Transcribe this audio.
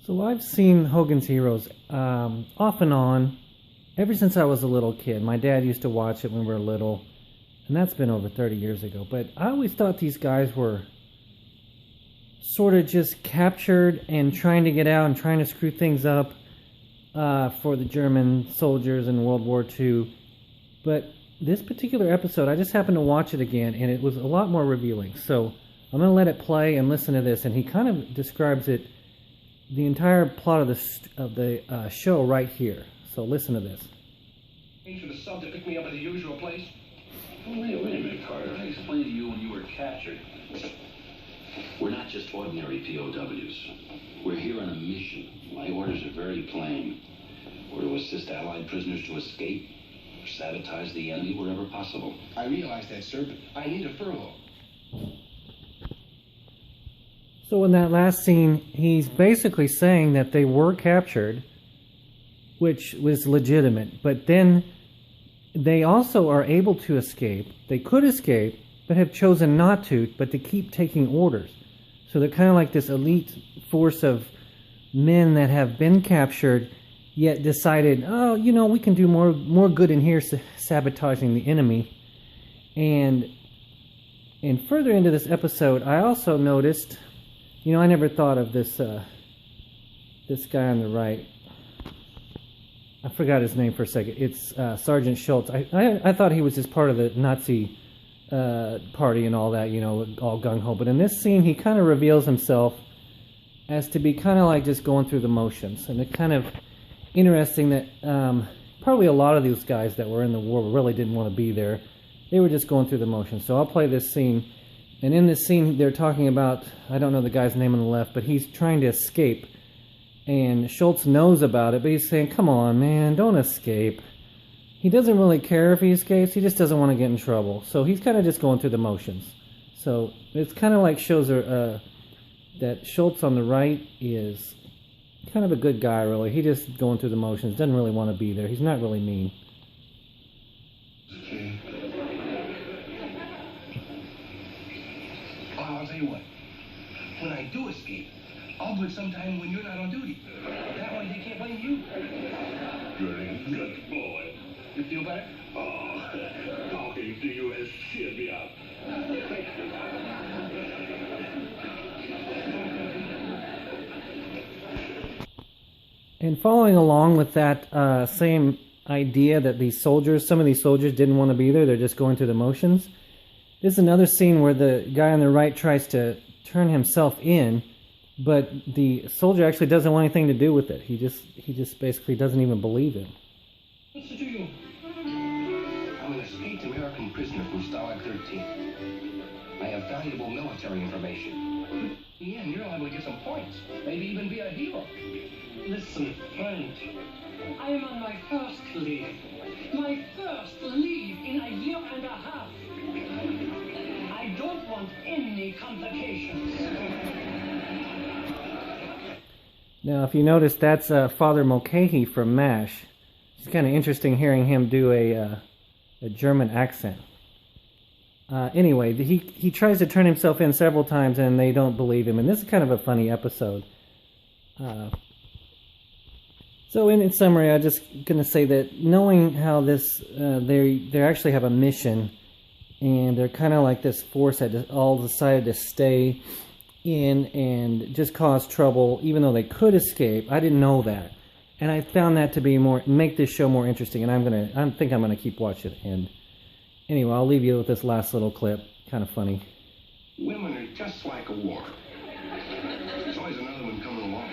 So I've seen Hogan's Heroes off and on ever since I was a little kid. My dad used to watch it when we were little, and that's been over 30 years ago. But I always thought these guys were sort of just captured and trying to get out and trying to screw things up for the German soldiers in World War II. But this particular episode, I just happened to watch it again, and it was a lot more revealing. So I'm going to let it play and listen to this, and he kind of describes it, the entire plot of the show right here. So listen to this. For the sub to pick me up at the usual place. Wait a minute, Carter. I explained to you when you were captured. We're not just ordinary POWs. We're here on a mission. My orders are very plain. We're to assist Allied prisoners to escape or sabotage the enemy wherever possible. I realize that, sir, but I need a furlough. So in that last scene, he's basically saying that they were captured, which was legitimate, but then they also are able to escape. They could escape, but have chosen not to, but to keep taking orders. So they're kind of like this elite force of men that have been captured, yet decided, oh, you know, we can do more good in here sabotaging the enemy. And further into this episode, I also noticed, you know, I never thought of this this guy on the right. I forgot his name for a second. It's Sergeant Schultz. I thought he was just part of the Nazi party and all that, you know, all gung-ho. But in this scene, he kind of reveals himself as to be kind of like just going through the motions. And it's kind of interesting that probably a lot of these guys that were in the war really didn't want to be there. They were just going through the motions. So I'll play this scene. And in this scene, they're talking about, I don't know the guy's name on the left, but he's trying to escape. And Schultz knows about it, but he's saying, come on, man, don't escape. He doesn't really care if he escapes, he just doesn't want to get in trouble. So he's kind of just going through the motions. So it's kind of like shows that Schultz on the right is kind of a good guy, really. He just going through the motions, doesn't really want to be there. He's not really mean. I'll tell you what. When I do escape, I'll do it sometime when you're not on duty. That way they can't blame you. You're a good boy. You feel better? Oh, talking to you has cheered me up. Thank you. And following along with that same idea that some of these soldiers didn't want to be there, they're just going through the motions. This is another scene where the guy on the right tries to turn himself in, but the soldier actually doesn't want anything to do with it. He just basically doesn't even believe it. What's to you? I'm an escaped American prisoner from Stalag 13. I have valuable military information. In the end, you're liable to get some points. Maybe even be a hero. Listen, friend. I am on my first leave. My first leave in a year and a half. I don't want any complications. Now, if you notice, that's Father Mulcahy from MASH. It's kind of interesting hearing him do a German accent. Anyway, he tries to turn himself in several times, and they don't believe him. And this is kind of a funny episode. So, in summary, I'm just going to say that knowing how this, they actually have a mission, and they're kind of like this force that all decided to stay in and just cause trouble, even though they could escape. I didn't know that, and I found that to be make this show more interesting. And I think I'm gonna keep watching it. And anyway, I'll leave you with this last little clip. Kind of funny. Women are just like a war. There's always another one coming along.